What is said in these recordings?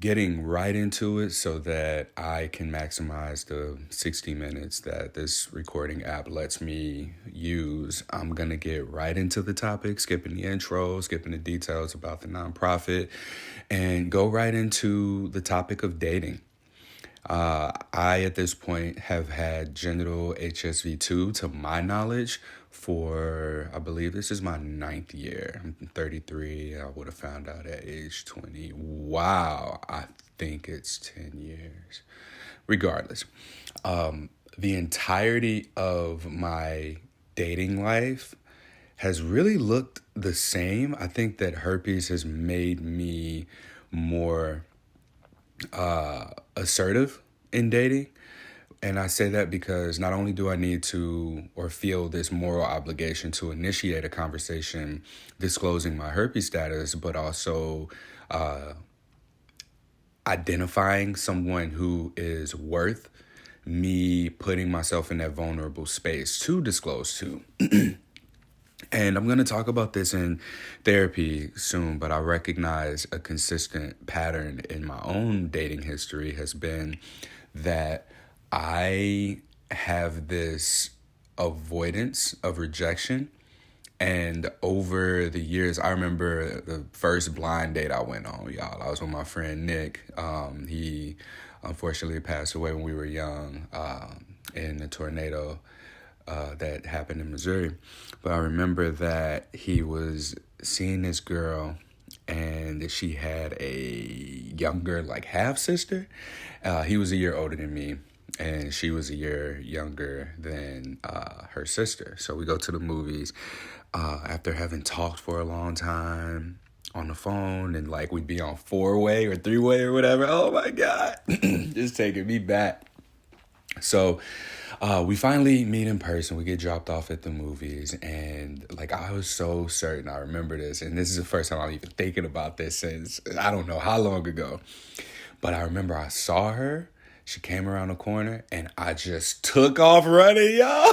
getting right into it so that I can maximize the 60 minutes that this recording app lets me use. I'm going to get right into the topic, skipping the intro, skipping the details about the nonprofit, and go right into the topic of dating. I, at this point, have had genital HSV2 to my knowledge for, I believe this is my 9th year. I'm 33. I would have found out at age 20. Wow. I think it's 10 years. Regardless, the entirety of my dating life has really looked the same. I think that herpes has made me more assertive in dating. And I say that because not only do I need to or feel this moral obligation to initiate a conversation disclosing my herpes status, but also identifying someone who is worth me putting myself in that vulnerable space to disclose to. And I'm going to talk about this in therapy soon, but I recognize a consistent pattern in my own dating history has been that I have this avoidance of rejection. And over the years, I remember the first blind date I went on, y'all. I was with my friend Nick. He unfortunately passed away when we were young in a tornado that happened in Missouri. But I remember that he was seeing this girl and she had a younger, like, half-sister. He was a year older than me, and she was a year younger than her sister. So we go to the movies after having talked for a long time on the phone, and, like, we'd be on 4-way or 3-way or whatever. Oh, my God. Just taking me back. So we finally meet in person. We get dropped off at the movies. And, like, I was so certain. I remember this. And this is the first time I'm even thinking about this since I don't know how long ago. But I remember I saw her. She came around the corner. And I just took off running, y'all.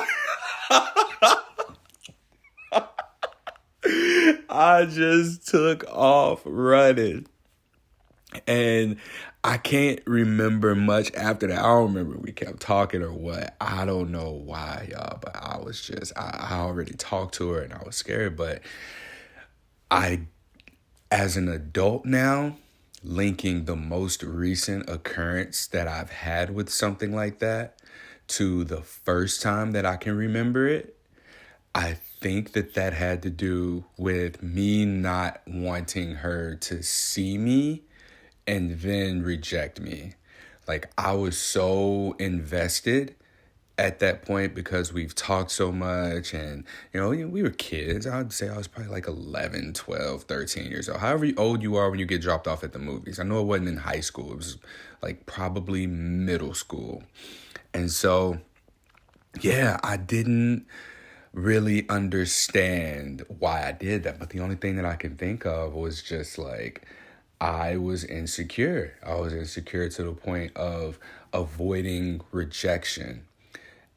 I just took off running. And I can't remember much after that. I don't remember if we kept talking or what. I don't know why, y'all. But I was just, I already talked to her and I was scared. But as an adult now, linking the most recent occurrence that I've had with something like that to the first time that I can remember it, I think that had to do with me not wanting her to see me and then reject me. Like, I was so invested at that point because we've talked so much and, we were kids. I'd say I was probably like 11, 12, 13 years old. However old you are when you get dropped off at the movies. I know it wasn't in high school. It was like probably middle school. And so, yeah, I didn't really understand why I did that. But the only thing that I can think of was just like, I was insecure. I was insecure to the point of avoiding rejection.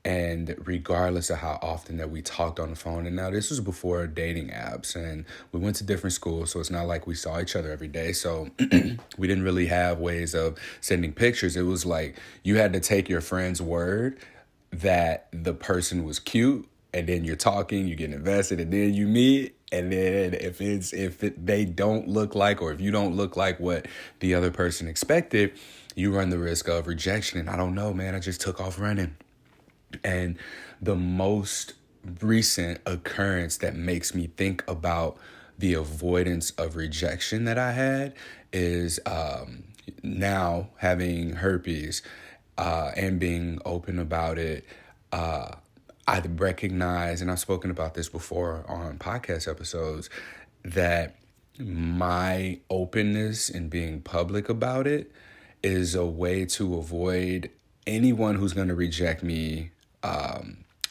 And regardless of how often that we talked on the phone, and now this was before dating apps, and we went to different schools, so it's not like we saw each other every day. So we didn't really have ways of sending pictures. It was like you had to take your friend's word that the person was cute, and then you're talking, you get invested, and then you meet. And then they don't look like, or if you don't look like what the other person expected, you run the risk of rejection. And I don't know, man, I just took off running. And the most recent occurrence that makes me think about the avoidance of rejection that I had is now having herpes and being open about it. I recognize, and I've spoken about this before on podcast episodes, that my openness and being public about it is a way to avoid anyone who's going to reject me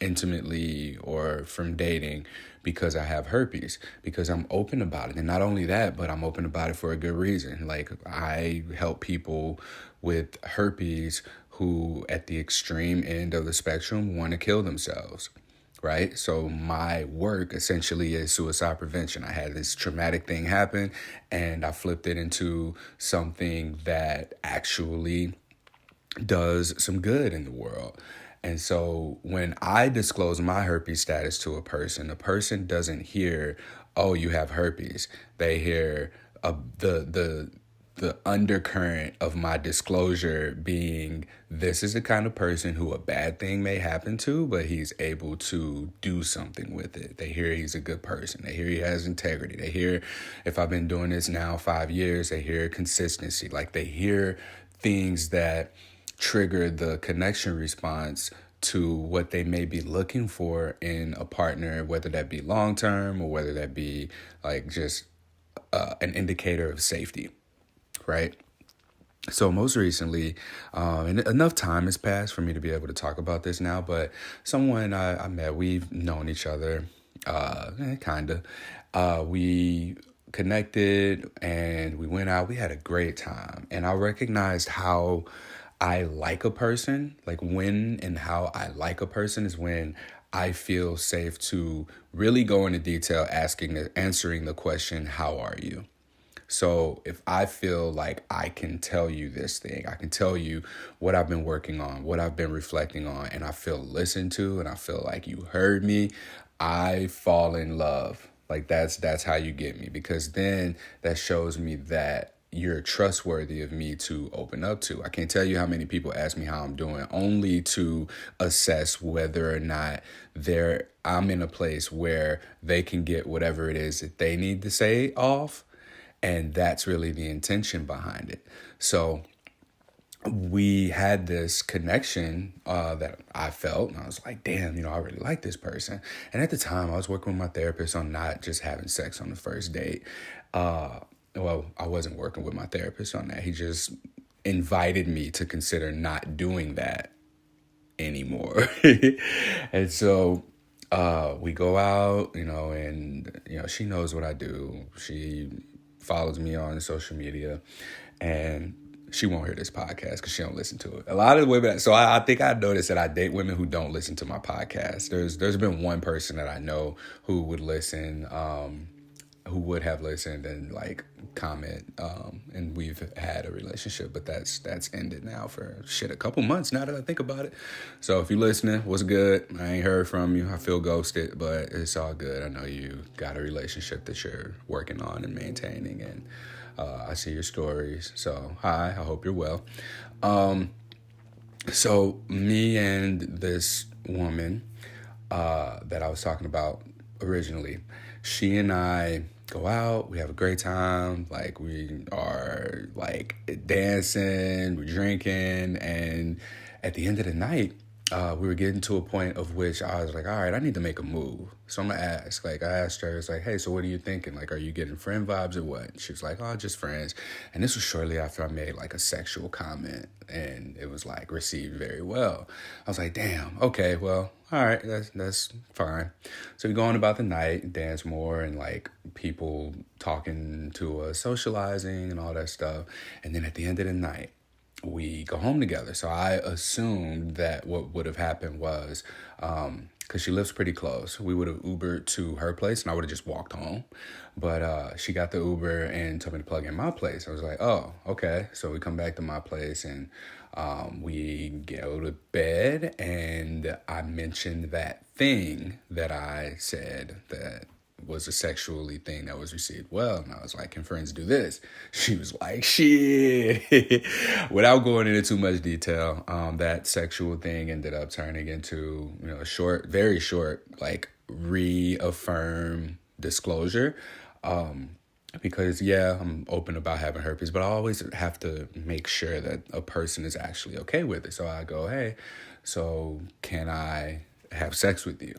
intimately or from dating because I have herpes, because I'm open about it. And not only that, but I'm open about it for a good reason. Like, I help people with herpes who at the extreme end of the spectrum want to kill themselves, right? So my work essentially is suicide prevention. I had this traumatic thing happen and I flipped it into something that actually does some good in the world. And so when I disclose my herpes status to a person, the person doesn't hear, "Oh, you have herpes." They hear the undercurrent of my disclosure being, this is the kind of person who a bad thing may happen to, but he's able to do something with it. They hear he's a good person. They hear he has integrity. They hear, if I've been doing this now 5 years, they hear consistency. Like, they hear things that trigger the connection response to what they may be looking for in a partner, whether that be long term or whether that be like just an indicator of safety, right? So most recently, and enough time has passed for me to be able to talk about this now, but someone I met, we've known each other, kind of. We connected and we went out. We had a great time. And I recognized how I like a person, like when and how I like a person is when I feel safe to really go into detail, answering the question, how are you? So if I feel like I can tell you this thing, I can tell you what I've been working on, what I've been reflecting on, and I feel listened to and I feel like you heard me, I fall in love. Like that's how you get me, because then that shows me that you're trustworthy of me to open up to. I can't tell you how many people ask me how I'm doing only to assess whether or not I'm in a place where they can get whatever it is that they need to say off. And that's really the intention behind it. So we had this connection that I felt, and I was like, damn, I really like this person. And at the time, I was working with my therapist on not just having sex on the first date. Well, I wasn't working with my therapist on that. He just invited me to consider not doing that anymore. And so we go out, and, she knows what I do. She follows me on social media, and she won't hear this podcast because she don't listen to it. A lot of women, so I think I noticed that I date women who don't listen to my podcast. There's been one person that I know who would listen, who would have listened and like comment, and we've had a relationship, but that's ended now for a couple months now that I think about it. So if you're listening, what's good? I ain't heard from you. I feel ghosted, but it's all good. I know you got a relationship that you're working on and maintaining, and I see your stories. So hi, I hope you're well. So me and this woman that I was talking about originally, she and I go out, we have a great time, like we are like dancing, we're drinking, and at the end of the night, we were getting to a point of which I was like, all right, I need to make a move. So I'm gonna ask, I asked her, it's like, hey, so what are you thinking? Like, are you getting friend vibes or what? She was like, oh, just friends. And this was shortly after I made like a sexual comment, and it was like received very well. I was like, damn, okay, well, all right, that's fine. So we go on about the night, dance more, and like people talking to us, socializing and all that stuff. And then at the end of the night, we go home together. So I assumed that what would have happened was, because she lives pretty close, we would have Ubered to her place and I would have just walked home. But she got the Uber and told me to plug in my place. I was like, oh, okay. So we come back to my place and we go to bed, and I mentioned that thing that I said that was a sexually thing that was received well. And I was like, can friends do this? She was like, shit. Without going into too much detail, that sexual thing ended up turning into, a short, very short, like reaffirm disclosure. Because I'm open about having herpes, but I always have to make sure that a person is actually okay with it. So I go, hey, so can I have sex with you?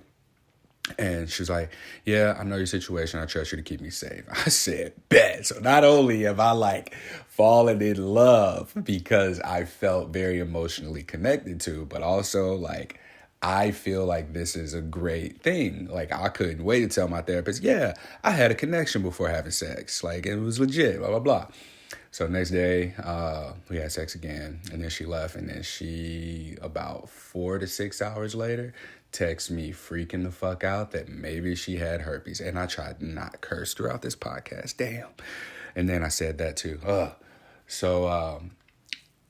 And she's like, yeah, I know your situation. I trust you to keep me safe. I said, bet. So not only have I like fallen in love because I felt very emotionally connected to, but also like, I feel like this is a great thing. Like, I couldn't wait to tell my therapist, yeah, I had a connection before having sex. Like, it was legit, blah, blah, blah. So next day, we had sex again, and then she left, and then she, about 4 to 6 hours later, text me freaking the fuck out that maybe she had herpes. And I tried to not curse throughout this podcast. Damn. And then I said that too. So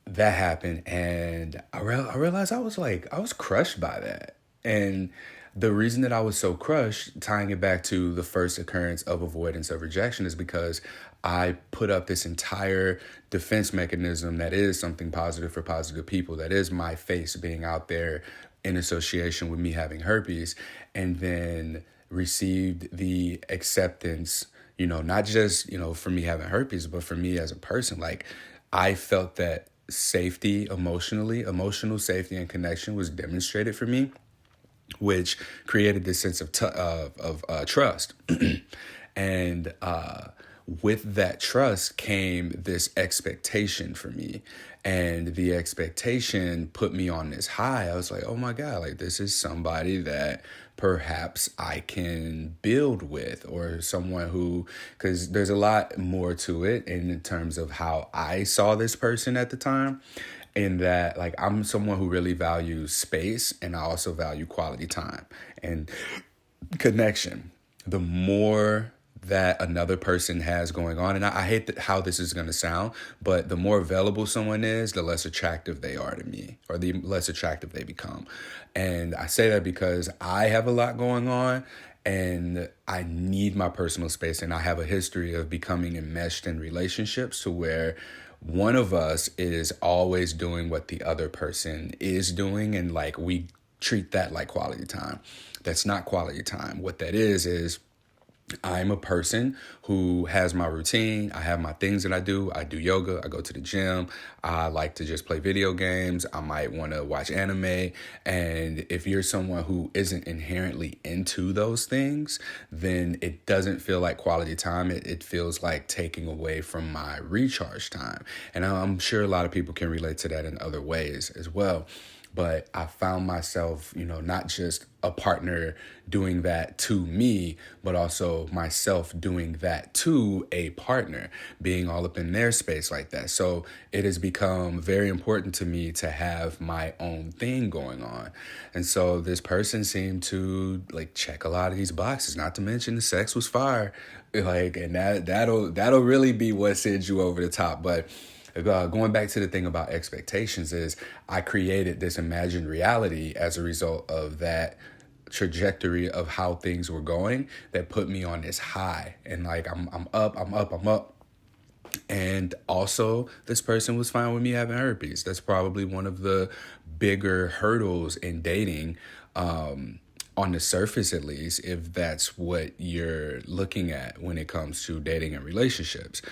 that happened, and I realized I was crushed by that. And the reason that I was so crushed, tying it back to the first occurrence of avoidance of rejection, is because I put up this entire defense mechanism that is something positive for positive people, that is my face being out there in association with me having herpes, and then received the acceptance, not just, for me having herpes, but for me as a person. Like, I felt that safety emotional safety and connection was demonstrated for me, which created this sense of trust. And with that trust came this expectation for me. And the expectation put me on this high. I was like, oh my God, like this is somebody that perhaps I can build with, or someone who, because there's a lot more to it in terms of how I saw this person at the time. In that, like, I'm someone who really values space, and I also value quality time and connection. The more that another person has going on, and I hate how this is going to sound, but the more available someone is, the less attractive they are to me, or the less attractive they become. And I say that because I have a lot going on, and I need my personal space, and I have a history of becoming enmeshed in relationships to where one of us is always doing what the other person is doing, and like we treat that like quality time. That's not quality time. What that is I'm a person who has my routine. I have my things that I do. I do yoga. I go to the gym. I like to just play video games. I might want to watch anime. And if you're someone who isn't inherently into those things, then it doesn't feel like quality time. It feels like taking away from my recharge time. And I'm sure a lot of people can relate to that in other ways as well. But I found myself, not just a partner doing that to me, but also myself doing that to a partner, being all up in their space like that. So it has become very important to me to have my own thing going on. And so this person seemed to like check a lot of these boxes, not to mention the sex was fire. Like, and that'll really be what sends you over the top. But going back to the thing about expectations, is I created this imagined reality as a result of that trajectory of how things were going that put me on this high. And like, I'm up. And also, this person was fine with me having herpes. That's probably one of the bigger hurdles in dating, on the surface at least, if that's what you're looking at when it comes to dating and relationships.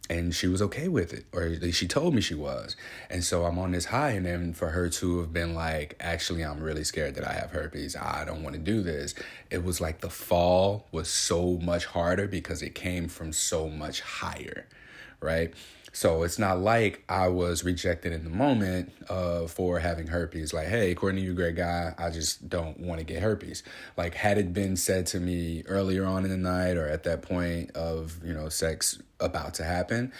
And she was okay with it, or at least she told me she was. And so I'm on this high, and then for her to have been like, actually, I'm really scared that I have herpes. I don't want to do this. It was like the fall was so much harder because it came from so much higher, right? So it's not like I was rejected in the moment for having herpes. Like, hey, Courtney, you're a great guy. I just don't want to get herpes. Like, had it been said to me earlier on in the night, or at that point of, sex about to happen,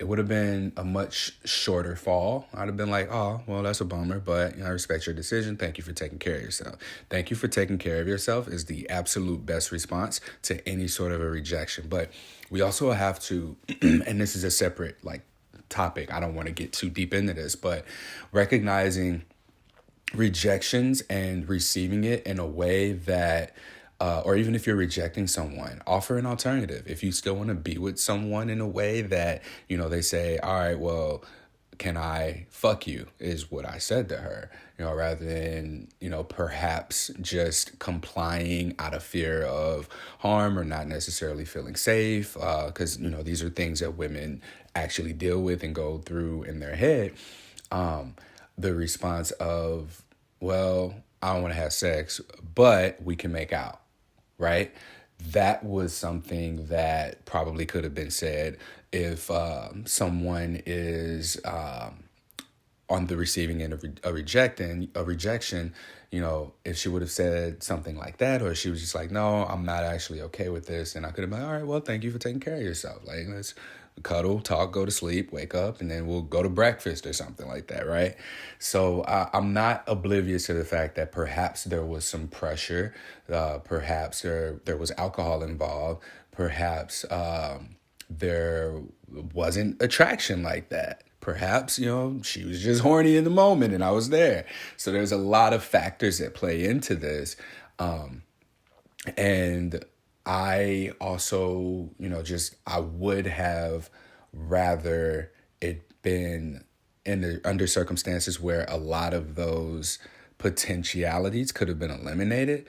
it would have been a much shorter fall. I'd have been like, oh, well, that's a bummer, but I respect your decision. Thank you for taking care of yourself. Thank you for taking care of yourself is the absolute best response to any sort of a rejection. But we also have to, and this is a separate topic, I don't want to get too deep into this, but recognizing rejections and receiving it in a way that, or even if you're rejecting someone, offer an alternative. If you still want to be with someone in a way that, they say, all right, well, can I fuck you, is what I said to her, rather than, perhaps just complying out of fear of harm or not necessarily feeling safe. Because, these are things that women actually deal with and go through in their head. The response of, well, I don't want to have sex, but we can make out, right? That was something that probably could have been said if someone is on the receiving end of a rejection, if she would have said something like that, or she was just like, no, I'm not actually okay with this. And I could have been like, all right, well, thank you for taking care of yourself. Like, cuddle, talk, go to sleep, wake up, and then we'll go to breakfast or something like that, right? So I'm not oblivious to the fact that perhaps there was some pressure, perhaps there was alcohol involved, perhaps there wasn't attraction like that. Perhaps, she was just horny in the moment and I was there. So there's a lot of factors that play into this. And I also, I would have rather it been under circumstances where a lot of those potentialities could have been eliminated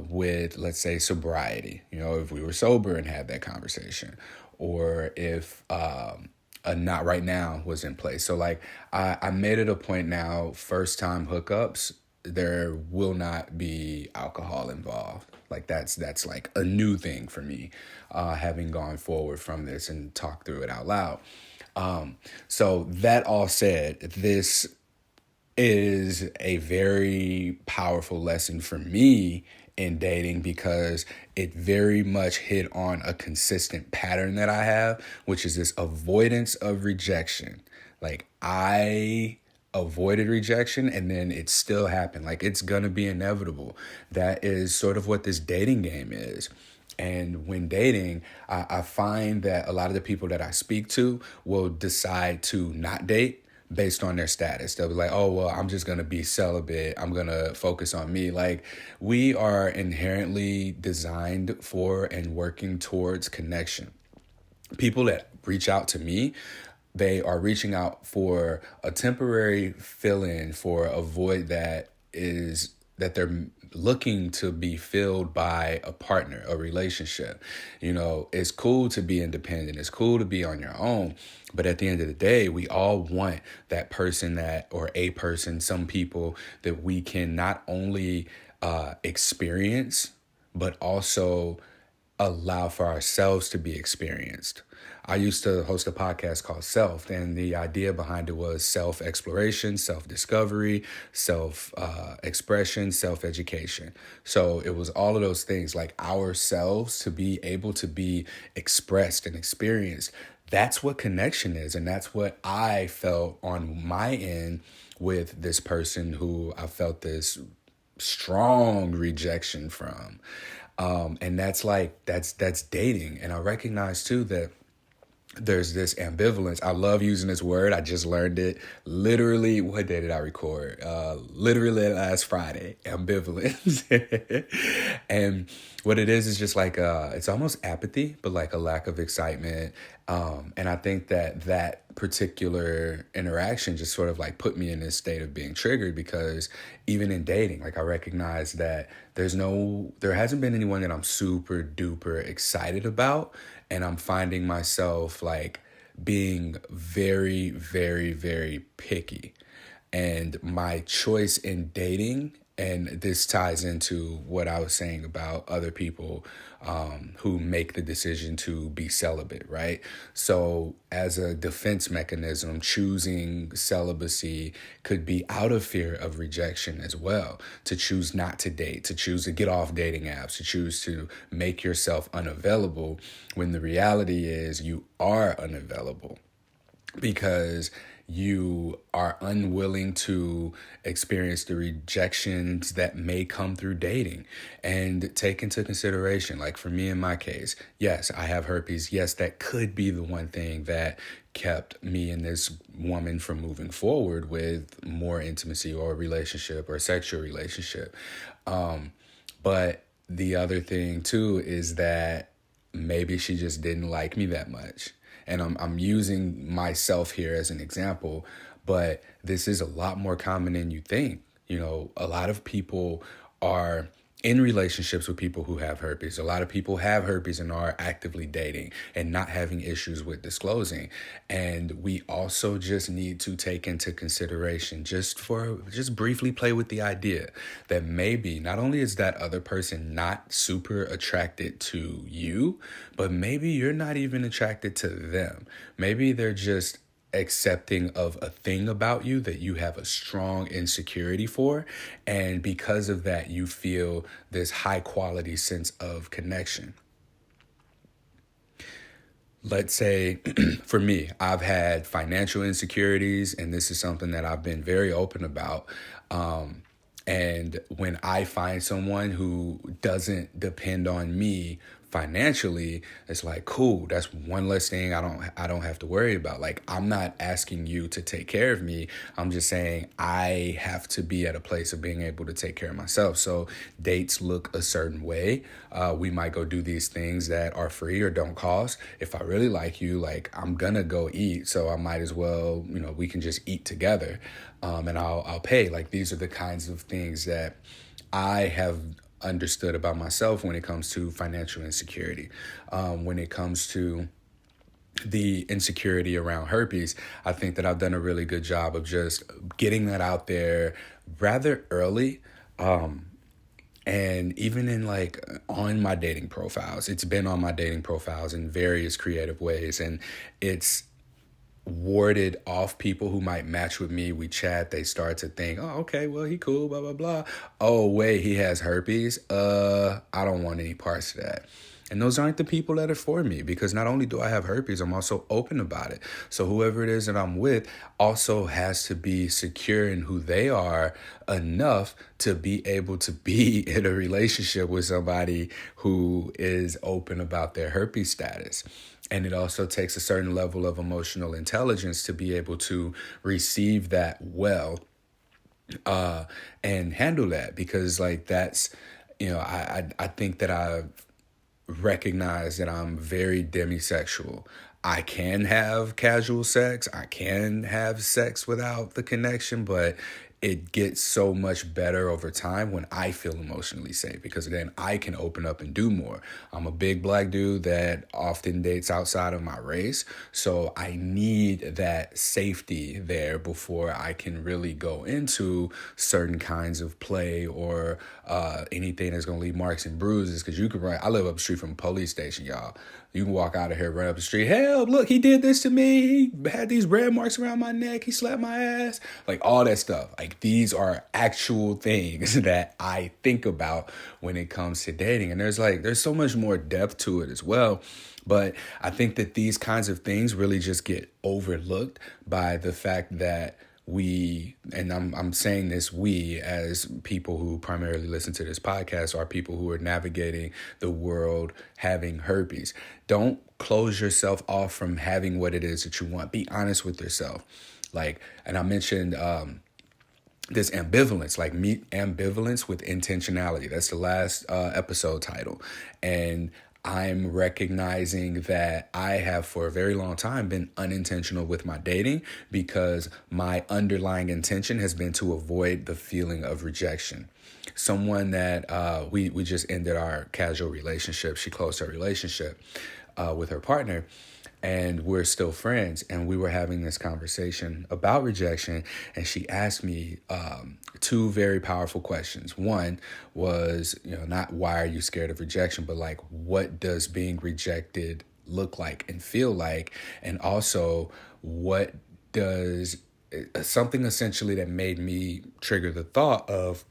with, let's say, sobriety. If we were sober and had that conversation, or if a not right now was in place. So like I made it a point now, first time hookups, there will not be alcohol involved. Like that's like a new thing for me, having gone forward from this and talked through it out loud. So that all said, this is a very powerful lesson for me in dating because it very much hit on a consistent pattern that I have, which is this avoidance of rejection. Like I avoided rejection and then it still happened. Like it's gonna be inevitable. That is sort of what this dating game is. And when dating, I find that a lot of the people that I speak to will decide to not date based on their status. They'll be like, oh, well, I'm just going to be celibate. I'm going to focus on me. Like, we are inherently designed for and working towards connection. People that reach out to me, they are reaching out for a temporary fill-in for a void that they're looking to be filled by a partner, a relationship. It's cool to be independent. It's cool to be on your own. But at the end of the day, we all want that person or a person, some people that we can not only experience, but also allow for ourselves to be experienced. I used to host a podcast called Self, and the idea behind it was self-exploration, self-discovery, self-expression, self-education. So it was all of those things, like ourselves to be able to be expressed and experienced. That's what connection is, and that's what I felt on my end with this person who I felt this strong rejection from. And that's dating. And I recognize too that there's this ambivalence. I love using this word. I just learned it. Literally, what day did I record? Literally last Friday. Ambivalence. And what it is just like, it's almost apathy, but like a lack of excitement. And I think that particular interaction just sort of like put me in this state of being triggered because even in dating, like I recognize that there hasn't been anyone that I'm super duper excited about. And I'm finding myself like being very, very, very picky. And my choice in dating, and this ties into what I was saying about other people who make the decision to be celibate, right? So as a defense mechanism, choosing celibacy could be out of fear of rejection as well, to choose not to date, to choose to get off dating apps, to choose to make yourself unavailable when the reality is you are unavailable because you are unwilling to experience the rejections that may come through dating. And take into consideration, like for me in my case, yes, I have herpes. Yes, that could be the one thing that kept me and this woman from moving forward with more intimacy or relationship or sexual relationship. But the other thing too is that maybe she just didn't like me that much. And I'm using myself here as an example, but this is a lot more common than you think. A lot of people are in relationships with people who have herpes. A lot of people have herpes and are actively dating and not having issues with disclosing. And we also just need to take into consideration, just briefly play with the idea that maybe not only is that other person not super attracted to you, but maybe you're not even attracted to them. Maybe they're just accepting of a thing about you that you have a strong insecurity for, and because of that you feel this high quality sense of connection. let's say for me, I've had financial insecurities, and this is something that I've been very open about. And when I find someone who doesn't depend on me financially, it's like, cool, that's one less thing I don't have to worry about. Like, I'm not asking you to take care of me. I'm just saying I have to be at a place of being able to take care of myself. So dates look a certain way. We might go do these things that are free or don't cost. If I really like you, like, I'm gonna go eat, so I might as well, we can just eat together. And I'll pay. Like, these are the kinds of things that I have understood about myself when it comes to financial insecurity. When it comes to the insecurity around herpes, I think that I've done a really good job of just getting that out there rather early. And even in like on my dating profiles, it's been on my dating profiles in various creative ways. And it's warded off people who might match with me. We chat, they start to think, oh, okay, well, he cool, blah, blah, blah. Oh, wait, he has herpes. I don't want any parts of that. And those aren't the people that are for me, because not only do I have herpes, I'm also open about it. So whoever it is that I'm with also has to be secure in who they are enough to be able to be in a relationship with somebody who is open about their herpes status. And it also takes a certain level of emotional intelligence to be able to receive that well, and handle that, because like that's, I think that I've recognized that I'm very demisexual. I can have casual sex. I can have sex without the connection, but it gets so much better over time when I feel emotionally safe, because then I can open up and do more. I'm a big black dude that often dates outside of my race, so I need that safety there before I can really go into certain kinds of play or anything that's going to leave marks and bruises. Because you can run, I live up the street from a police station, y'all. You can walk out of here, run up the street. Help, look, he did this to me. He had these red marks around my neck. He slapped my ass. Like, all that stuff. Like, these are actual things that I think about when it comes to dating. And there's so much more depth to it as well. But I think that these kinds of things really just get overlooked by the fact that and I'm saying this, we as people who primarily listen to this podcast are people who are navigating the world having herpes. Don't close yourself off from having what it is that you want. Be honest with yourself. Like, and I mentioned this ambivalence, like meet ambivalence with intentionality. That's the last episode title. And I'm recognizing that I have for a very long time been unintentional with my dating, because my underlying intention has been to avoid the feeling of rejection. Someone that we just ended our casual relationship. She closed her relationship with her partner, and we're still friends. And we were having this conversation about rejection, and she asked me two very powerful questions. One was, not why are you scared of rejection, but like, what does being rejected look like and feel like? And also, what does something essentially that made me trigger the thought of,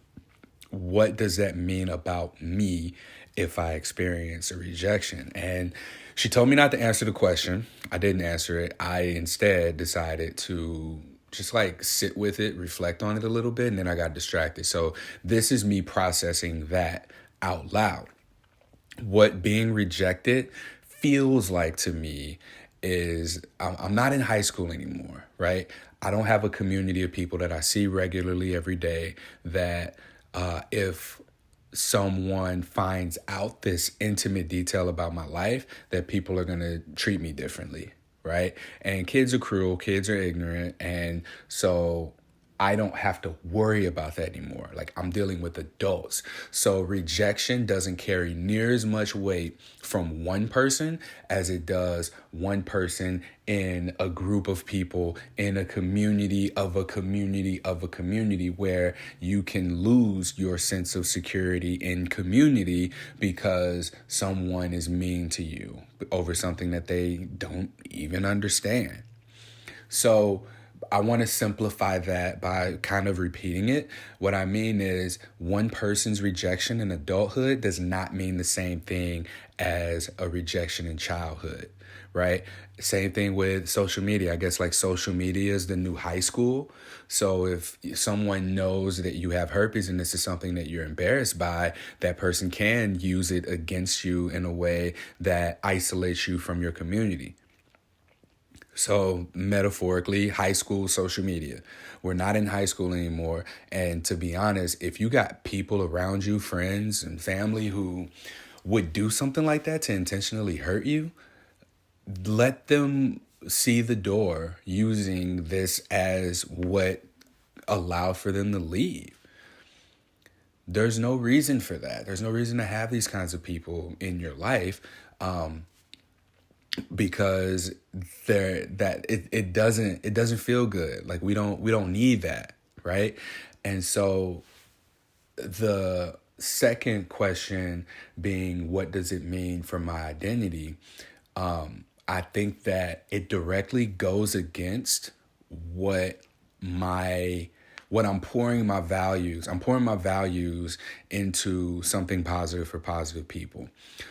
what does that mean about me if I experience a rejection? And she told me not to answer the question. I didn't answer it. I instead decided to just like sit with it, reflect on it a little bit, and then I got distracted. So this is me processing that out loud. What being rejected feels like to me is I'm not in high school anymore, right? I don't have a community of people that I see regularly every day that if someone finds out this intimate detail about my life, that people are going to treat me differently, right? And kids are cruel, kids are ignorant, and so I don't have to worry about that anymore. Like, I'm dealing with adults. So rejection doesn't carry near as much weight from one person as it does one person in a group of people, in a community of a community of a community, where you can lose your sense of security in community because someone is mean to you over something that they don't even understand. So I want to simplify that by kind of repeating it. What I mean is, one person's rejection in adulthood does not mean the same thing as a rejection in childhood, right? Same thing with social media. I guess like social media is the new high school. So if someone knows that you have herpes and this is something that you're embarrassed by, that person can use it against you in a way that isolates you from your community. So, metaphorically, high school social media. We're not in high school anymore. And to be honest, if you got people around you, friends and family who would do something like that to intentionally hurt you, let them see the door using this as what allowed for them to leave. There's no reason for that. There's no reason to have these kinds of people in your life. Because it doesn't feel good. Like we don't need that, right? And so the second question being, what does it mean for my identity? I think that it directly goes against what my what I'm pouring my values. I'm pouring my values into something positive for positive people.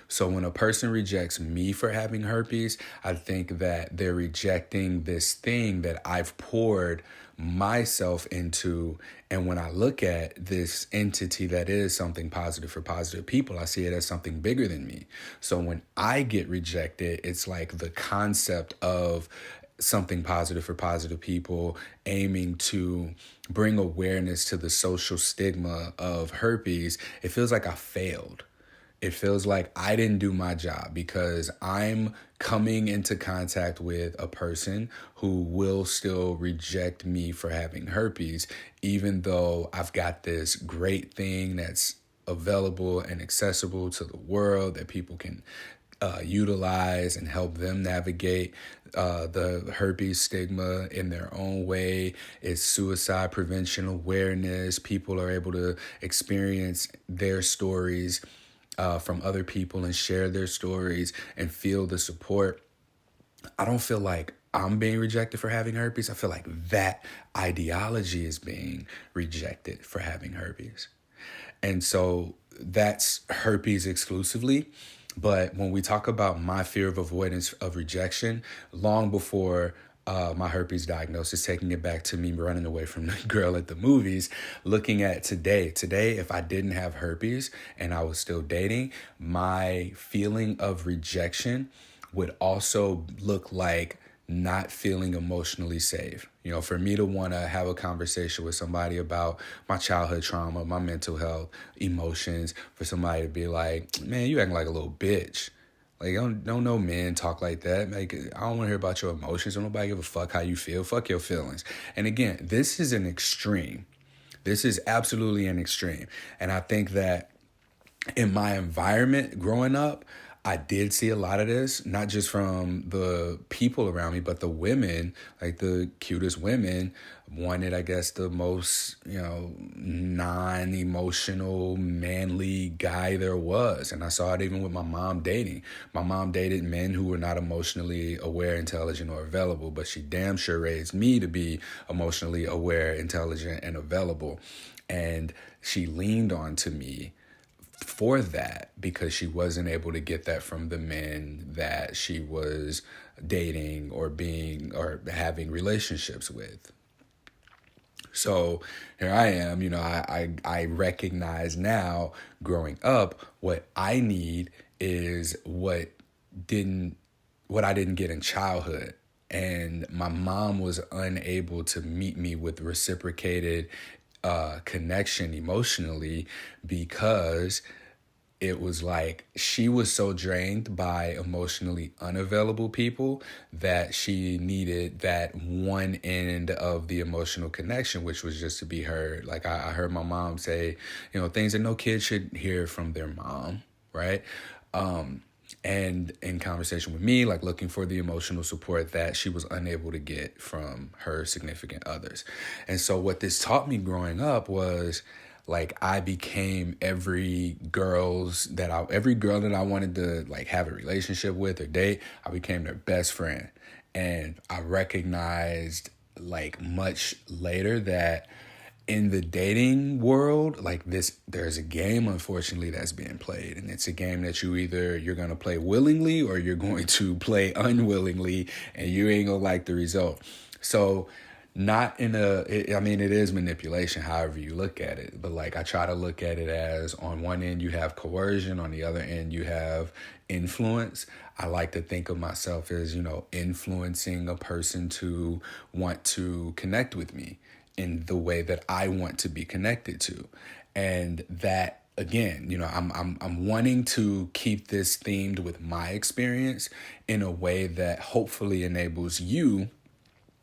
So when a person rejects me for having herpes, I think that they're rejecting this thing that I've poured myself into. And when I look at this entity that is something positive for positive people, I see it as something bigger than me. So when I get rejected, it's like the concept of something positive for positive people, aiming to bring awareness to the social stigma of herpes. It feels like I failed. It feels like I didn't do my job because I'm coming into contact with a person who will still reject me for having herpes, even though I've got this great thing that's available and accessible to the world that people can utilize and help them navigate the herpes stigma in their own way. It's suicide prevention awareness. People are able to experience their stories from other people and share their stories and feel the support. I don't feel like I'm being rejected for having herpes. I feel like that ideology is being rejected for having herpes. And so that's herpes exclusively. But when we talk about my fear of avoidance of rejection, long before my herpes diagnosis, taking it back to me running away from the girl at the movies, looking at today, if I didn't have herpes and I was still dating, my feeling of rejection would also look like not feeling emotionally safe. You know, for me to want to have a conversation with somebody about my childhood trauma, my mental health, emotions, for somebody to be like, man, you acting like a little bitch. Like, don't know men talk like that. Like, I don't want to hear about your emotions. Don't nobody give a fuck how you feel. Fuck your feelings. And again, this is an extreme. This is absolutely an extreme. And I think that in my environment growing up, I did see a lot of this, not just from the people around me, but the women, like the cutest women, wanted, I guess, the most, non-emotional, manly guy there was. And I saw it even with my mom dating. My mom dated men who were not emotionally aware, intelligent, or available, but she damn sure raised me to be emotionally aware, intelligent, and available. And she leaned on to me for that because she wasn't able to get that from the men that she was dating or having relationships with. So here I am, I recognize now growing up what I need is what I didn't get in childhood. And my mom was unable to meet me with reciprocated connection emotionally because it was like she was so drained by emotionally unavailable people that she needed that one end of the emotional connection, which was just to be heard. Like I heard my mom say, things that no kid should hear from their mom, right? And in conversation with me, like looking for the emotional support that she was unable to get from her significant others. And so what this taught me growing up was like I became every girl that I wanted to like have a relationship with or date, I became their best friend. And I recognized like much later that in the dating world, like this, there's a game, unfortunately, that's being played. And it's a game that you're going to play willingly or you're going to play unwillingly, and you ain't going to like the result. So not in I mean, it is manipulation, however you look at it. But like, I try to look at it as on one end, you have coercion. On the other end, you have influence. I like to think of myself as, influencing a person to want to connect with me in the way that I want to be connected to. And that, again, I'm wanting to keep this themed with my experience in a way that hopefully enables you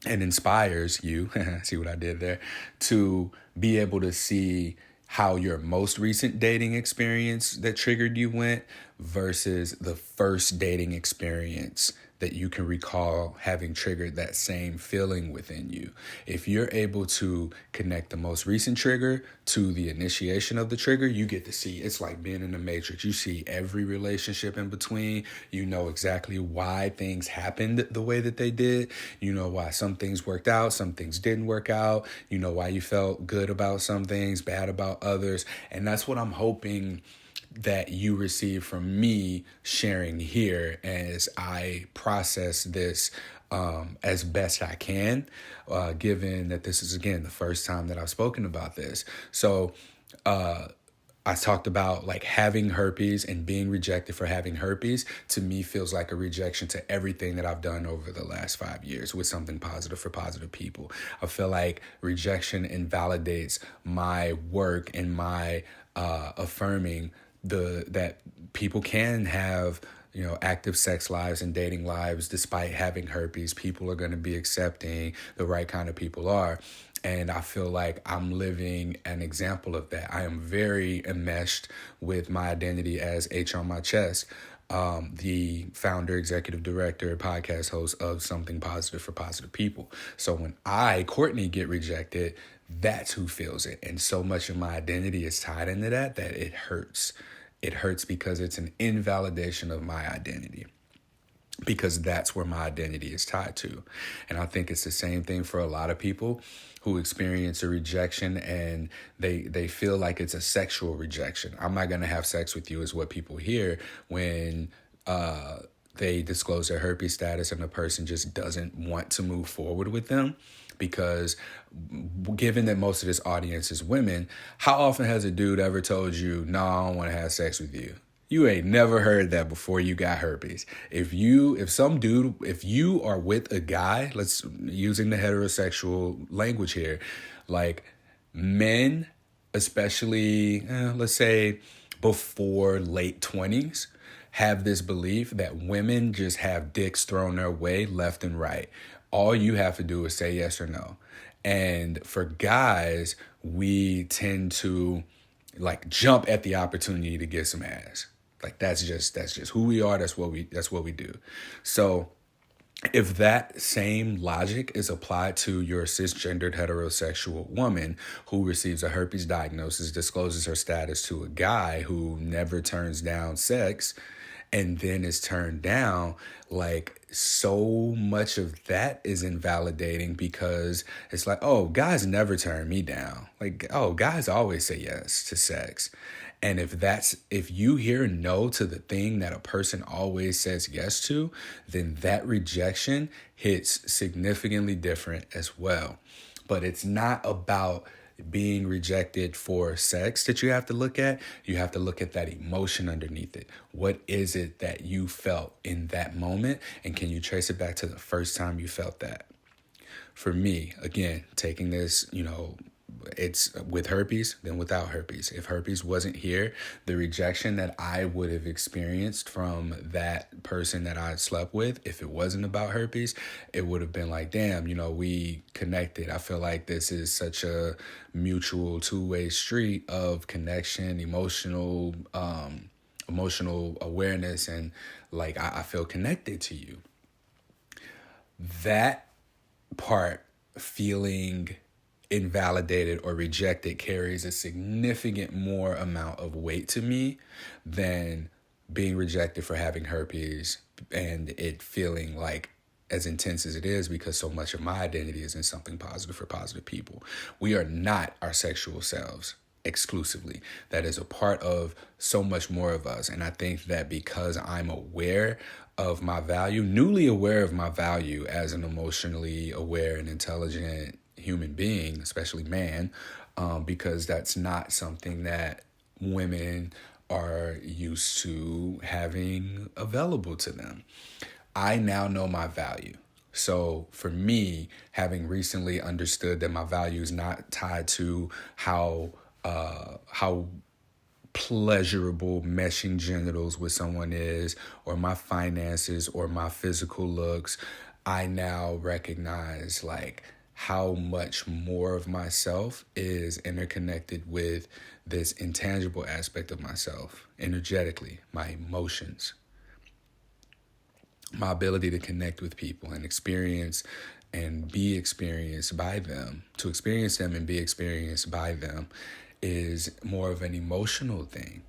and inspires you, see what I did there, to be able to see how your most recent dating experience that triggered you went versus the first dating experience that you can recall having triggered that same feeling within you. If you're able to connect the most recent trigger to the initiation of the trigger, you get to see, it's like being in the Matrix. You see every relationship in between. You know exactly why things happened the way that they did. You know why some things worked out, some things didn't work out. You know why you felt good about some things, bad about others. And that's what I'm hoping that you receive from me sharing here as I process this as best I can, given that this is, again, the first time that I've spoken about this. So I talked about like having herpes and being rejected for having herpes. To me, feels like a rejection to everything that I've done over the last 5 years with something positive for positive people. I feel like rejection invalidates my work and my affirming that people can have active sex lives and dating lives despite having herpes. People are going to be accepting. The right kind of people are. And I feel like I'm living an example of that. I am very enmeshed with my identity as H on my chest, the founder, executive director, podcast host of Something Positive for Positive People. So when Courtney, get rejected, that's who feels it. And so much of my identity is tied into that it hurts. It hurts because it's an invalidation of my identity, because that's where my identity is tied to. And I think it's the same thing for a lot of people who experience a rejection and they feel like it's a sexual rejection. I'm not going to have sex with you is what people hear when they disclose their herpes status and the person just doesn't want to move forward with them. Because given that most of this audience is women, how often has a dude ever told you, no, I don't want to have sex with you? You ain't never heard that before you got herpes. If you are with a guy, let's using the heterosexual language here, like men, especially, let's say before late 20s, have this belief that women just have dicks thrown their way left and right. All you have to do is say yes or no. And for guys, we tend to like jump at the opportunity to get some ass. Like that's just who we are. That's what we do. So if that same logic is applied to your cisgendered heterosexual woman who receives a herpes diagnosis, discloses her status to a guy who never turns down sex, and then is turned down, like so much of that is invalidating because it's like, oh, guys never turn me down. Like, oh, guys always say yes to sex. And if you hear no to the thing that a person always says yes to, then that rejection hits significantly different as well. But it's not about being rejected for sex that you have to look at. You have to look at that emotion underneath it. What is it that you felt in that moment? And can you trace it back to the first time you felt that? For me, again, taking this, it's with herpes than without herpes. If herpes wasn't here, the rejection that I would have experienced from that person that I slept with, if it wasn't about herpes, it would have been like, damn, we connected. I feel like this is such a mutual two-way street of connection, emotional awareness, and like I feel connected to you. That part, feeling invalidated or rejected, carries a significant more amount of weight to me than being rejected for having herpes and it feeling like as intense as it is because so much of my identity is in something positive for positive people. We are not our sexual selves exclusively. That is a part of so much more of us. And I think that because I'm aware of my value, newly aware of my value as an emotionally aware and intelligent human being, especially man, because that's not something that women are used to having available to them. I now know my value. So for me, having recently understood that my value is not tied to how pleasurable meshing genitals with someone is, or my finances, or my physical looks, I now recognize like how much more of myself is interconnected with this intangible aspect of myself, energetically, my emotions, my ability to connect with people and experience and be experienced by them, to experience them and be experienced by them is more of an emotional thing.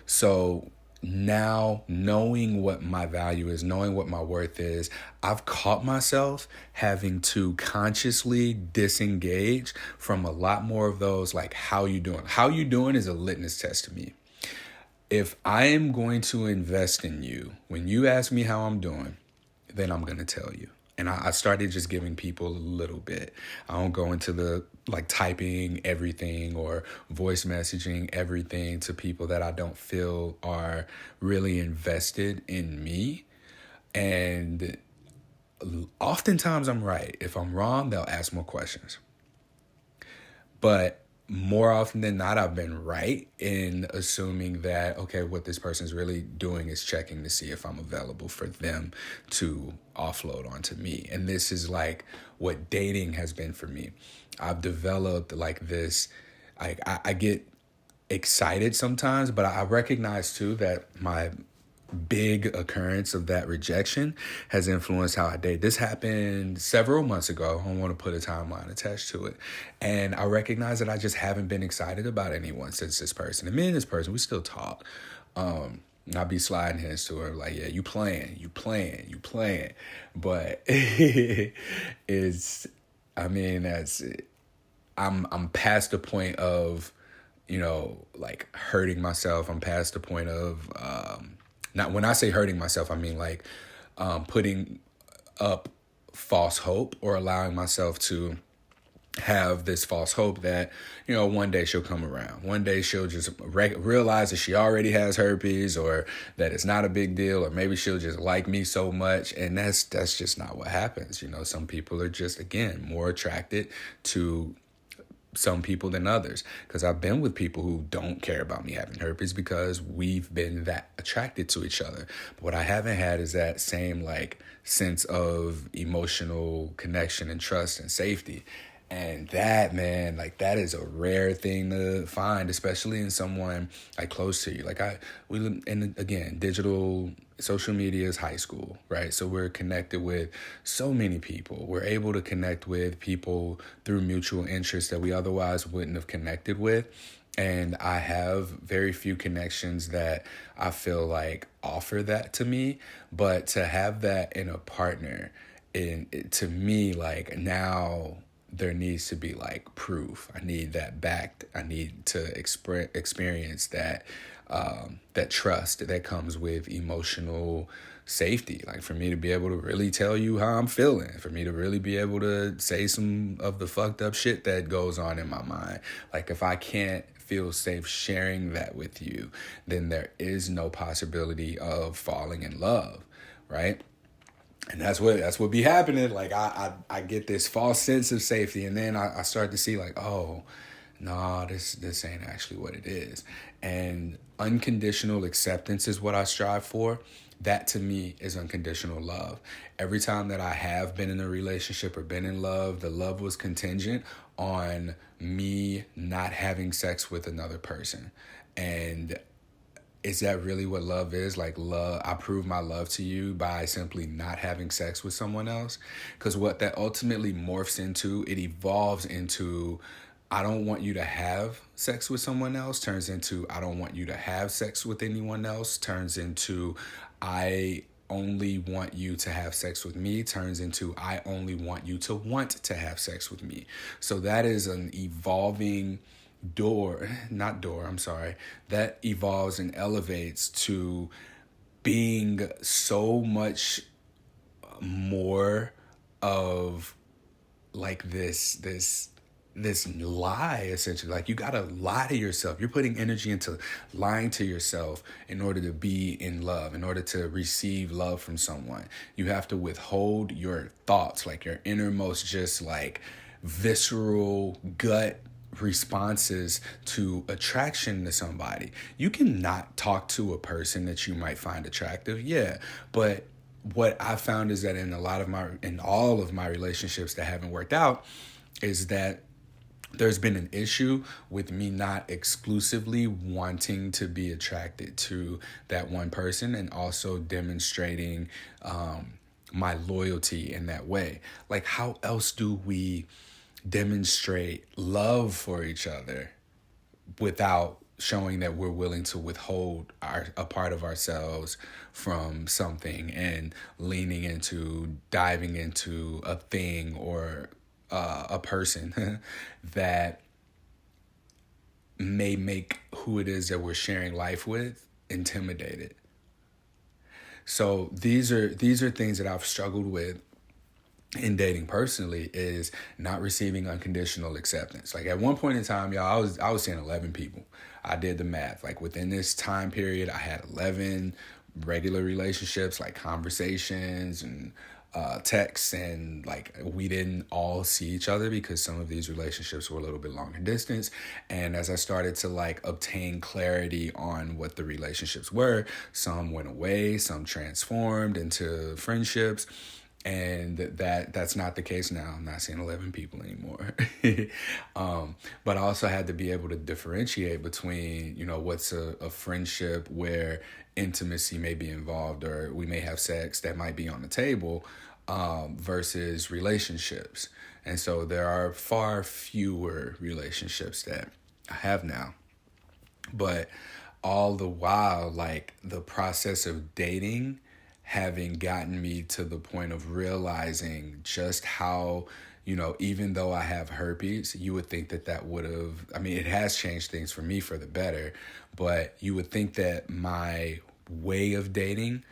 So now knowing what my value is, knowing what my worth is, I've caught myself having to consciously disengage from a lot more of those, like, how you doing? How you doing is a litmus test to me. If I am going to invest in you, when you ask me how I'm doing, then I'm going to tell you. And I started just giving people a little bit. I don't go into the like typing everything or voice messaging everything to people that I don't feel are really invested in me. And oftentimes I'm right. If I'm wrong, they'll ask more questions. But more often than not, I've been right in assuming that, okay, what this person's really doing is checking to see if I'm available for them to offload onto me. And this is like what dating has been for me. I've developed like this, I get excited sometimes, but I recognize too that my big occurrence of that rejection has influenced how I date. This happened several months ago. I don't want to put a timeline attached to it. And I recognize that I just haven't been excited about anyone since this person. And me and this person, we still talk. And I'll be sliding hints to her like, yeah, you playing. But it's, I mean, that's, I'm past the point of, like hurting myself. I'm past the point of, not when I say hurting myself, I mean like putting up false hope or allowing myself to have this false hope that, one day she'll come around. One day she'll just realize that she already has herpes or that it's not a big deal, or maybe she'll just like me so much. And that's just not what happens. Some people are just, again, more attracted to some people than others, because I've been with people who don't care about me having herpes because we've been that attracted to each other. But what I haven't had is that same like sense of emotional connection and trust and safety. And that, man, like that is a rare thing to find, especially in someone like close to you. Like and again, digital social media is high school, right? So we're connected with so many people. We're able to connect with people through mutual interests that we otherwise wouldn't have connected with. And I have very few connections that I feel like offer that to me. But to have that in a partner, to me, like now there needs to be like proof. I need that backed. I need to experience that that trust that comes with emotional safety. Like for me to be able to really tell you how I'm feeling, for me to really be able to say some of the fucked up shit that goes on in my mind. Like if I can't feel safe sharing that with you, then there is no possibility of falling in love, right? And that's what be happening. Like I get this false sense of safety, and then I start to see like, oh, no, this ain't actually what it is. And unconditional acceptance is what I strive for. That to me is unconditional love. Every time that I have been in a relationship or been in love, the love was contingent on me not having sex with another person. And is that really what love is? Like love, I prove my love to you by simply not having sex with someone else? Because what that ultimately morphs into, it evolves into, I don't want you to have sex with someone else, turns into, I don't want you to have sex with anyone else, turns into, I only want you to have sex with me turns into I only want you to want to have sex with me. So that is an evolving that evolves and elevates to being so much more of like this lie, essentially. Like, you gotta lie to yourself. You're putting energy into lying to yourself in order to be in love, in order to receive love from someone. You have to withhold your thoughts, like your innermost, just like visceral gut responses to attraction to somebody. You can not talk to a person that you might find attractive, yeah, but what I found is that in all of my relationships that haven't worked out, is that there's been an issue with me not exclusively wanting to be attracted to that one person, and also demonstrating my loyalty in that way. Like, how else do we demonstrate love for each other without showing that we're willing to withhold a part of ourselves from something and leaning into, diving into a thing or a person that may make who it is that we're sharing life with intimidated. So these are things that I've struggled with in dating personally, is not receiving unconditional acceptance. Like, at one point in time, y'all, I was seeing 11 people. I did the math. Like, within this time period, I had 11 regular relationships, like conversations and texts, and like, we didn't all see each other because some of these relationships were a little bit longer distance. And as I started to like obtain clarity on what the relationships were, some went away, some transformed into friendships. And that's not the case now. I'm not seeing 11 people anymore. But I also had to be able to differentiate between, what's a friendship where intimacy may be involved, or we may have sex that might be on the table, versus relationships. And so there are far fewer relationships that I have now. But all the while, like, the process of dating having gotten me to the point of realizing just how, even though I have herpes, you would think that would have, it has changed things for me for the better, but you would think that my way of dating,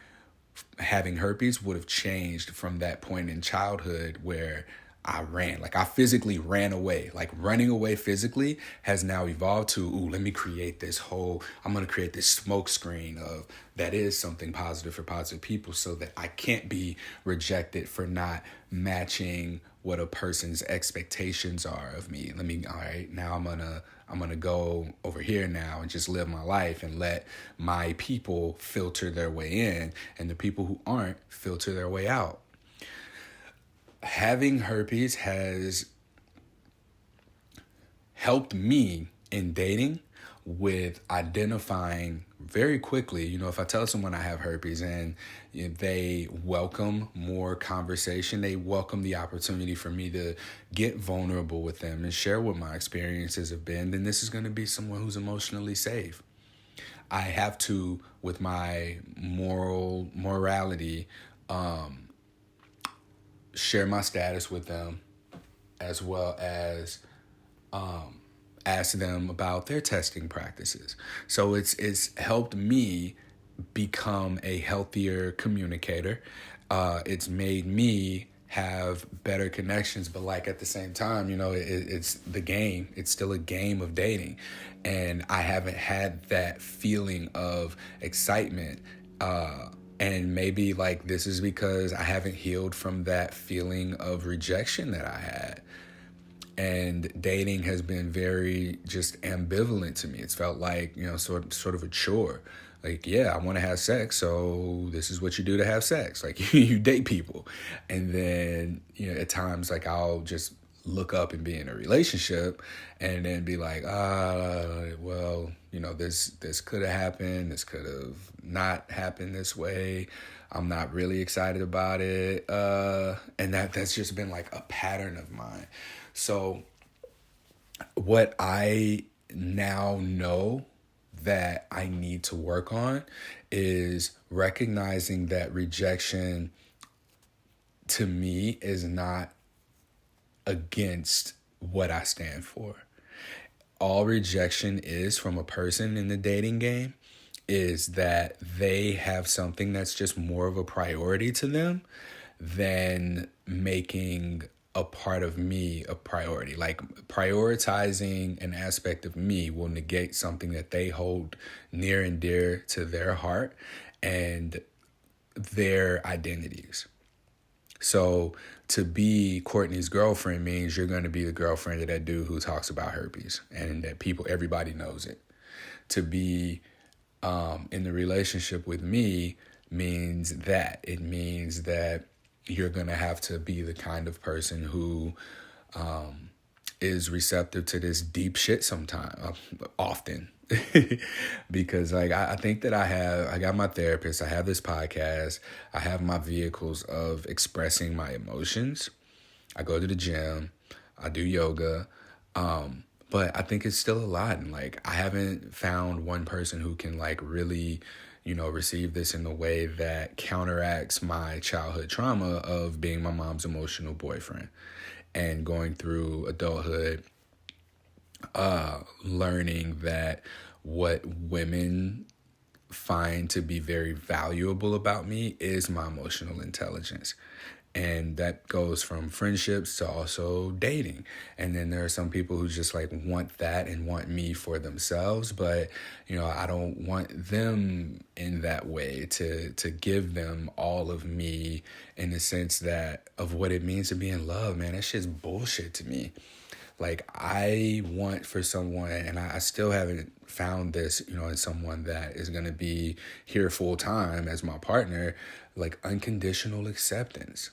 having herpes, would have changed from that point in childhood where I ran. Like, I physically ran away. Like, running away physically has now evolved to, let me create I'm going to create this smoke screen of that is something positive for positive people, so that I can't be rejected for not matching what a person's expectations are of me. All right, now I'm going to go over here now and just live my life and let my people filter their way in, and the people who aren't filter their way out. Having herpes has helped me in dating with identifying very quickly, if I tell someone I have herpes and they welcome more conversation, they welcome the opportunity for me to get vulnerable with them and share what my experiences have been, then this is going to be someone who's emotionally safe. I have to, with my morality, share my status with them, as well as ask them about their testing practices. So it's helped me become a healthier communicator. It's made me have better connections, but like, at the same time, it's the game. It's still a game of dating, and I haven't had that feeling of excitement. And maybe like this is because I haven't healed from that feeling of rejection that I had. And dating has been very just ambivalent to me. It's felt like, sort of a chore. Like, yeah, I want to have sex, so this is what you do to have sex. Like, you date people. And then, at times, like, I'll just look up and be in a relationship and then be like, well, this could have happened. This could have not happened this way. I'm not really excited about it. And that's just been like a pattern of mine. So what I now know that I need to work on is recognizing that rejection to me is not against what I stand for. All rejection is from a person in the dating game is that they have something that's just more of a priority to them than making a part of me a priority. Like prioritizing an aspect of me will negate something that they hold near and dear to their heart and their identities. So to be Courtney's girlfriend means you're going to be the girlfriend of that dude who talks about herpes and that everybody knows it. To be in the relationship with me means that it means that you're going to have to be the kind of person who is receptive to this deep shit often. Because like I think that I got my therapist, I have this podcast, I have my vehicles of expressing my emotions. I go to the gym, I do yoga, but I think it's still a lot. And like I haven't found one person who can like really, receive this in a way that counteracts my childhood trauma of being my mom's emotional boyfriend and going through adulthood, learning that what women find to be very valuable about me is my emotional intelligence. And that goes from friendships to also dating. And then there are some people who just like want that and want me for themselves. But, I don't want them in that way to give them all of me in the sense that of what it means to be in love, man. That shit's bullshit to me. Like I want for someone, and I still haven't found this, in someone that is going to be here full time as my partner, like unconditional acceptance.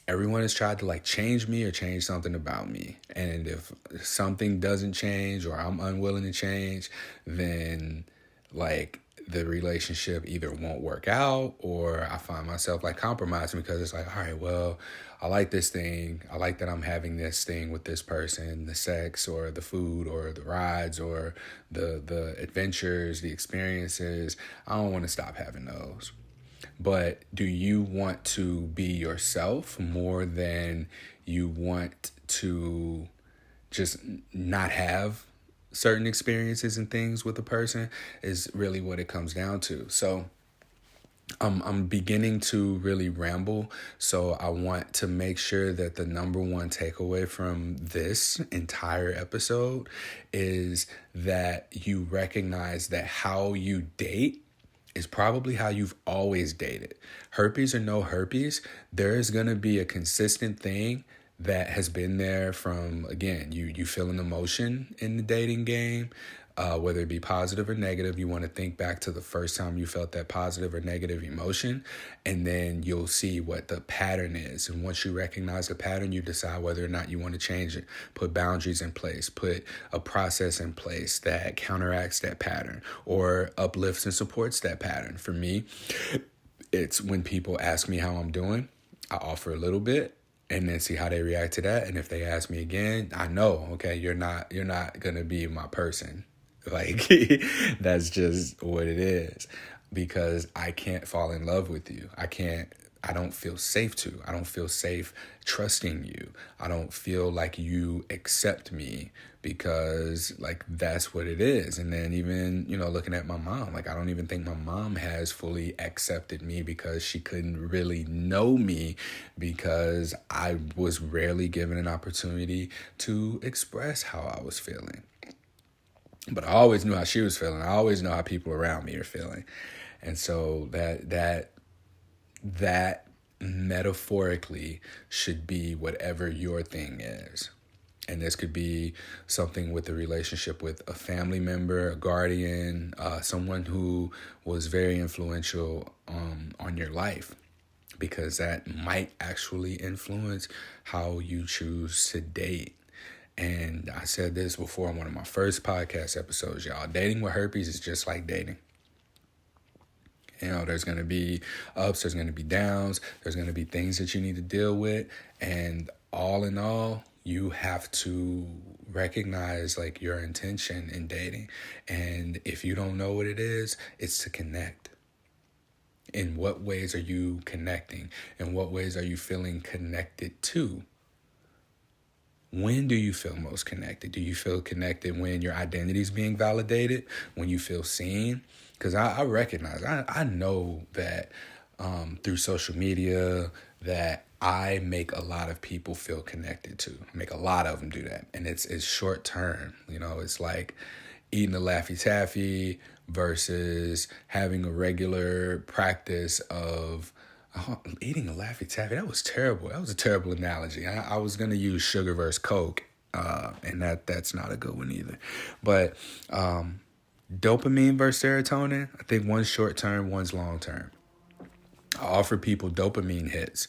Everyone has tried to like change me or change something about me. And if something doesn't change or I'm unwilling to change, then like the relationship either won't work out or I find myself like compromising because it's like, all right, well, I like this thing. I like that I'm having this thing with this person, the sex or the food or the rides or the adventures, the experiences. I don't want to stop having those. But do you want to be yourself more than you want to just not have certain experiences and things with a person is really what it comes down to. So I'm beginning to really ramble. So I want to make sure that the number one takeaway from this entire episode is that you recognize that how you date is probably how you've always dated. Herpes or no herpes, there is going to be a consistent thing that has been there from, again, you feel an emotion in the dating game, whether it be positive or negative. You want to think back to the first time you felt that positive or negative emotion, and then you'll see what the pattern is. And once you recognize the pattern, you decide whether or not you want to change it, put boundaries in place, put a process in place that counteracts that pattern or uplifts and supports that pattern. For me, it's when people ask me how I'm doing, I offer a little bit and then see how they react to that. And if they ask me again, I know, okay, you're not going to be my person. Like, that's just what it is, because I can't fall in love with you. I don't feel safe to. I don't feel safe trusting you. I don't feel like you accept me because like that's what it is. And then even, looking at my mom, like I don't even think my mom has fully accepted me because she couldn't really know me because I was rarely given an opportunity to express how I was feeling. But I always knew how she was feeling. I always know how people around me are feeling. And so that metaphorically should be whatever your thing is. And this could be something with a relationship with a family member, a guardian, someone who was very influential on your life, because that might actually influence how you choose to date. And I said this before in one of my first podcast episodes, y'all. Dating with herpes is just like dating. There's going to be ups, there's going to be downs, there's going to be things that you need to deal with. And all in all, you have to recognize like your intention in dating. And if you don't know what it is, it's to connect. In what ways are you connecting? In what ways are you feeling connected to? When do you feel most connected? Do you feel connected when your identity is being validated? When you feel seen? Because I recognize, I know that through social media that I make a lot of people feel connected to. I make a lot of them do that. And it's short term. You know, it's like eating a Laffy Taffy versus having a regular practice of eating a Laffy Taffy. That was terrible. That was a terrible analogy. I was going to use sugar versus Coke, and that's not a good one either. But dopamine versus serotonin, I think one's short term, one's long term. I offer people dopamine hits,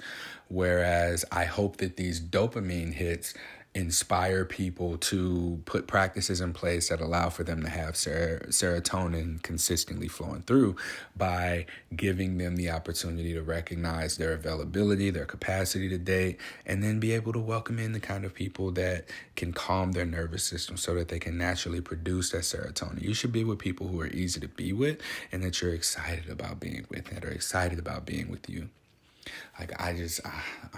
whereas I hope that these dopamine hits inspire people to put practices in place that allow for them to have serotonin consistently flowing through by giving them the opportunity to recognize their availability, their capacity to date, and then be able to welcome in the kind of people that can calm their nervous system so that they can naturally produce that serotonin. You should be with people who are easy to be with and that you're excited about being with, that are excited about being with you. Like, I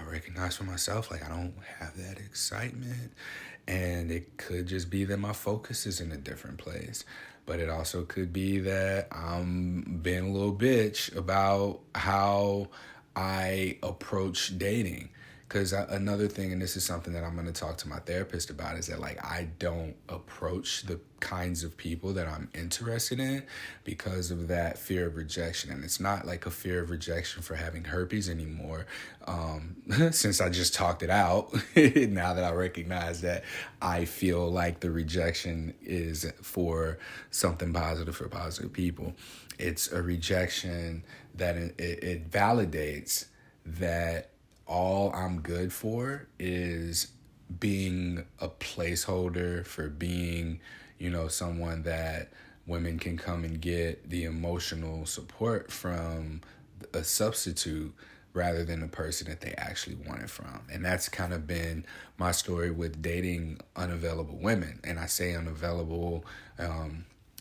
recognize for myself, like, I don't have that excitement. And it could just be that my focus is in a different place. But it also could be that I'm being a little bitch about how I approach dating. Because another thing, and this is something that I'm going to talk to my therapist about, is that, like, I don't approach the kinds of people that I'm interested in because of that fear of rejection. And it's not like a fear of rejection for having herpes anymore, since I just talked it out. Now that I recognize that I feel like the rejection is for something positive for positive people. It's a rejection that it validates that all I'm good for is being a placeholder for being, you know, someone that women can come and get the emotional support from, a substitute rather than a person that they actually want it from. And that's kind of been my story with dating unavailable women. And I say unavailable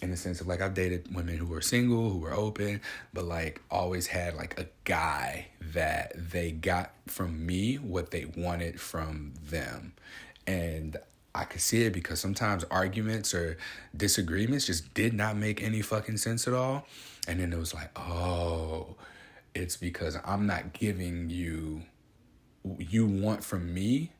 in the sense of, like, I've dated women who were single, who were open, but, like, always had, like, a guy that they got from me what they wanted from them. And I could see it because sometimes arguments or disagreements just did not make any fucking sense at all. And then it was like, oh, it's because I'm not giving you want from me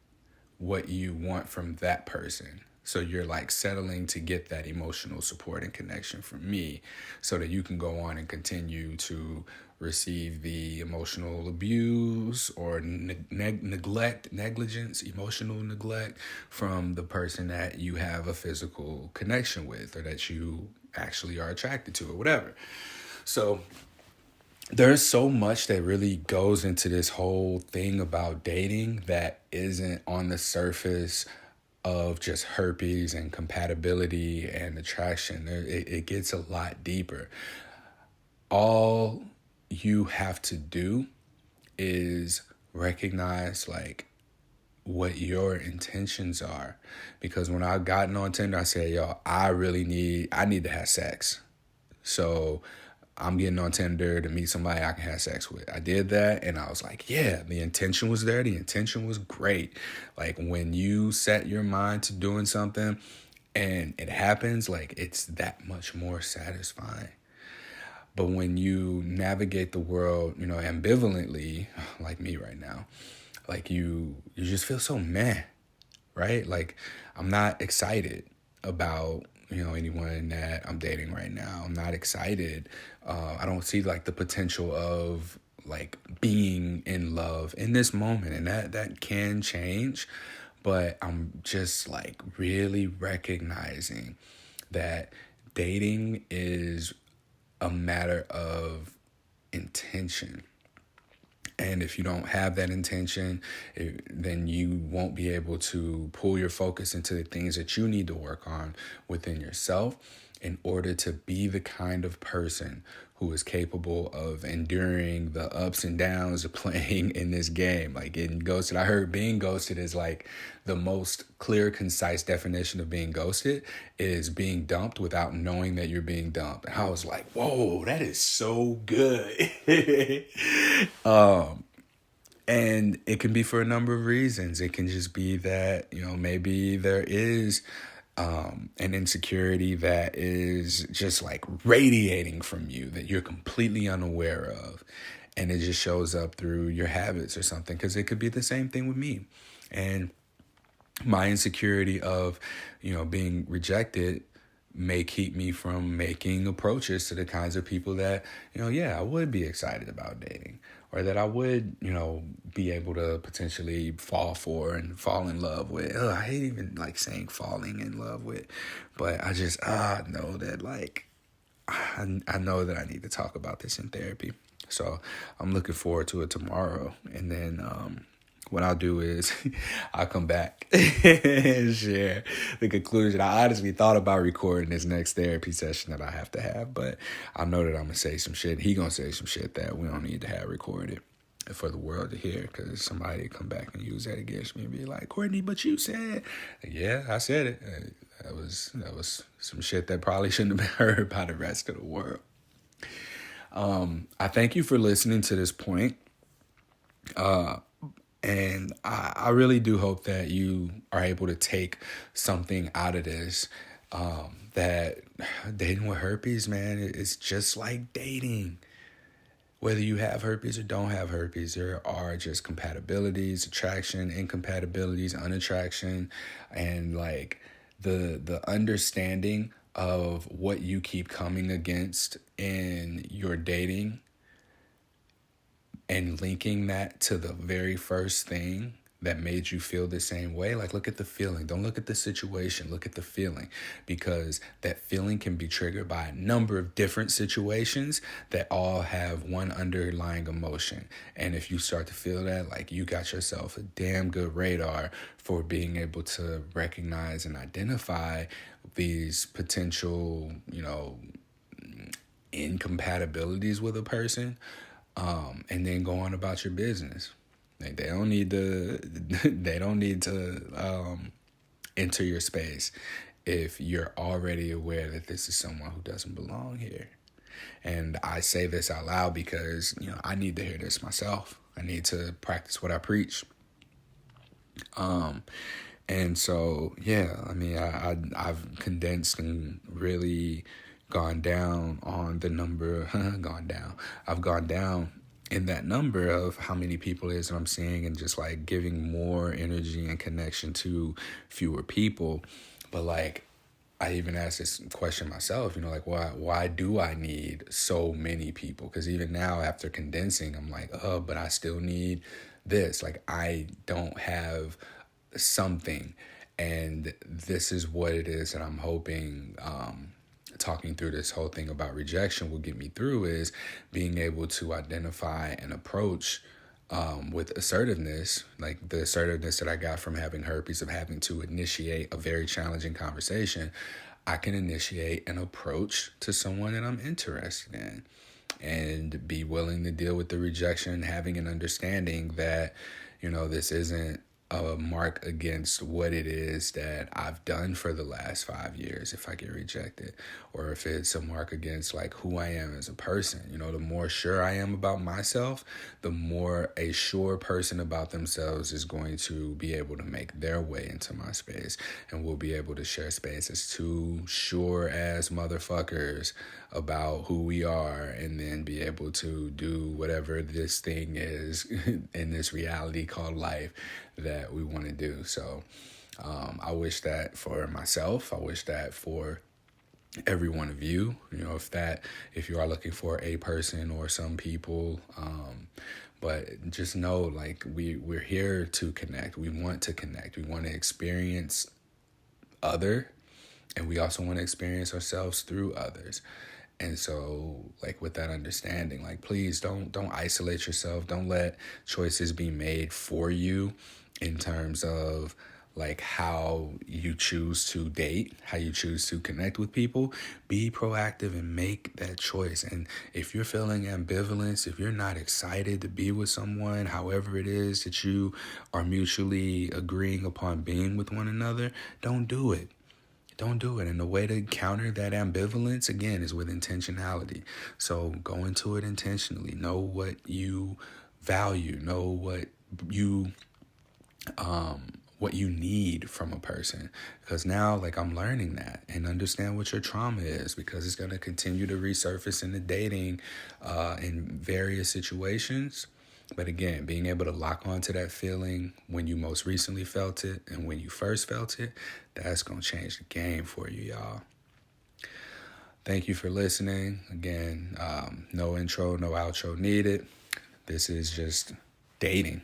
what you want from that person. So you're, like, settling to get that emotional support and connection from me so that you can go on and continue to receive the emotional abuse or negligence, emotional neglect from the person that you have a physical connection with or that you actually are attracted to or whatever. So there's so much that really goes into this whole thing about dating that isn't on the surface of just herpes and compatibility and attraction. It gets a lot deeper. All you have to do is recognize, like, what your intentions are. Because when I've gotten on Tinder, I said, yo, I need to have sex. So I'm getting on Tinder to meet somebody I can have sex with. I did that, and I was like, yeah, the intention was there. The intention was great. Like, when you set your mind to doing something and it happens, like, it's that much more satisfying. But when you navigate the world, you know, ambivalently, like me right now, like, you just feel so meh, right? Like, I'm not excited about, you know, anyone that I'm dating right now. I'm not excited. I don't see, like, the potential of, like, being in love in this moment. And that can change. But I'm just, like, really recognizing that dating is a matter of intention. And if you don't have that intention, then you won't be able to pull your focus into the things that you need to work on within yourself. in order to be the kind of person who is capable of enduring the ups and downs of playing in this game. Like getting ghosted. I heard being ghosted is like the most clear, concise definition of being ghosted is being dumped without knowing that you're being dumped. And I was like, whoa, that is so good. And it can be for a number of reasons. It can just be that, maybe there is an insecurity that is just like radiating from you that you're completely unaware of. And it just shows up through your habits or something, because it could be the same thing with me. And my insecurity of, being rejected may keep me from making approaches to the kinds of people that, I would be excited about dating, or that I would, be able to potentially fall for and fall in love with. I hate even like saying falling in love with, but I just know that like, I know that I need to talk about this in therapy. So I'm looking forward to it tomorrow. And then, what I'll do is I'll come back and share the conclusion. I honestly thought about recording this next therapy session that I have to have, but I know that I'm going to say some shit. He going to say some shit that we don't need to have recorded for the world to hear, because somebody come back and use that against me and be like, Courtney, but you said. Yeah, I said it. That was some shit that probably shouldn't have been heard by the rest of the world. I thank you for listening to this point. And I really do hope that you are able to take something out of this, that dating with herpes, man, it's just like dating. Whether you have herpes or don't have herpes, there are just compatibilities, attraction, incompatibilities, unattraction, and like the understanding of what you keep coming against in your dating and linking that to the very first thing that made you feel the same way. Like, look at the feeling. Don't look at the situation. Look at the feeling, because that feeling can be triggered by a number of different situations that all have one underlying emotion. And if you start to feel that, like, you got yourself a damn good radar for being able to recognize and identify these potential, incompatibilities with a person. And then go on about your business. Like they don't need to enter your space if you're already aware that this is someone who doesn't belong here. And I say this out loud because, I need to hear this myself. I need to practice what I preach. And so, I've condensed and really gone down on the number, I've gone down in that number of how many people it is that I'm seeing, and just like giving more energy and connection to fewer people. But like, I even asked this question myself, why do I need so many people? Because even now, after condensing, I'm like, but I still need this. Like, I don't have something. And this is what it is that I'm hoping, talking through this whole thing about rejection will get me through, is being able to identify and approach with assertiveness, like the assertiveness that I got from having herpes, of having to initiate a very challenging conversation. I can initiate an approach to someone that I'm interested in and be willing to deal with the rejection, having an understanding that, this isn't a mark against what it is that I've done for the last 5 years if I get rejected, or if it's a mark against like who I am as a person. The more sure I am about myself, the more a sure person about themselves is going to be able to make their way into my space, and we'll be able to share space as two sure ass motherfuckers about who we are, and then be able to do whatever this thing is in this reality called life that we want to do. So I wish that for myself. I wish that for every one of you, if you are looking for a person or some people, but just know, like, we're here to connect. We want to connect. We want to experience other, and we also want to experience ourselves through others. And so, like, with that understanding, like, please don't isolate yourself. Don't let choices be made for you in terms of like how you choose to date, how you choose to connect with people. Be proactive and make that choice. And if you're feeling ambivalence, if you're not excited to be with someone, however it is that you are mutually agreeing upon being with one another, don't do it. Don't do it. And the way to counter that ambivalence, again, is with intentionality. So go into it intentionally. Know what you value. Know what you need from a person, because now, like, I'm learning that, and understand what your trauma is, because it's going to continue to resurface in the dating in various situations. But again, being able to lock onto that feeling when you most recently felt it and when you first felt it, that's going to change the game for you, y'all. Thank you for listening. Again, no intro, no outro needed. This is just dating.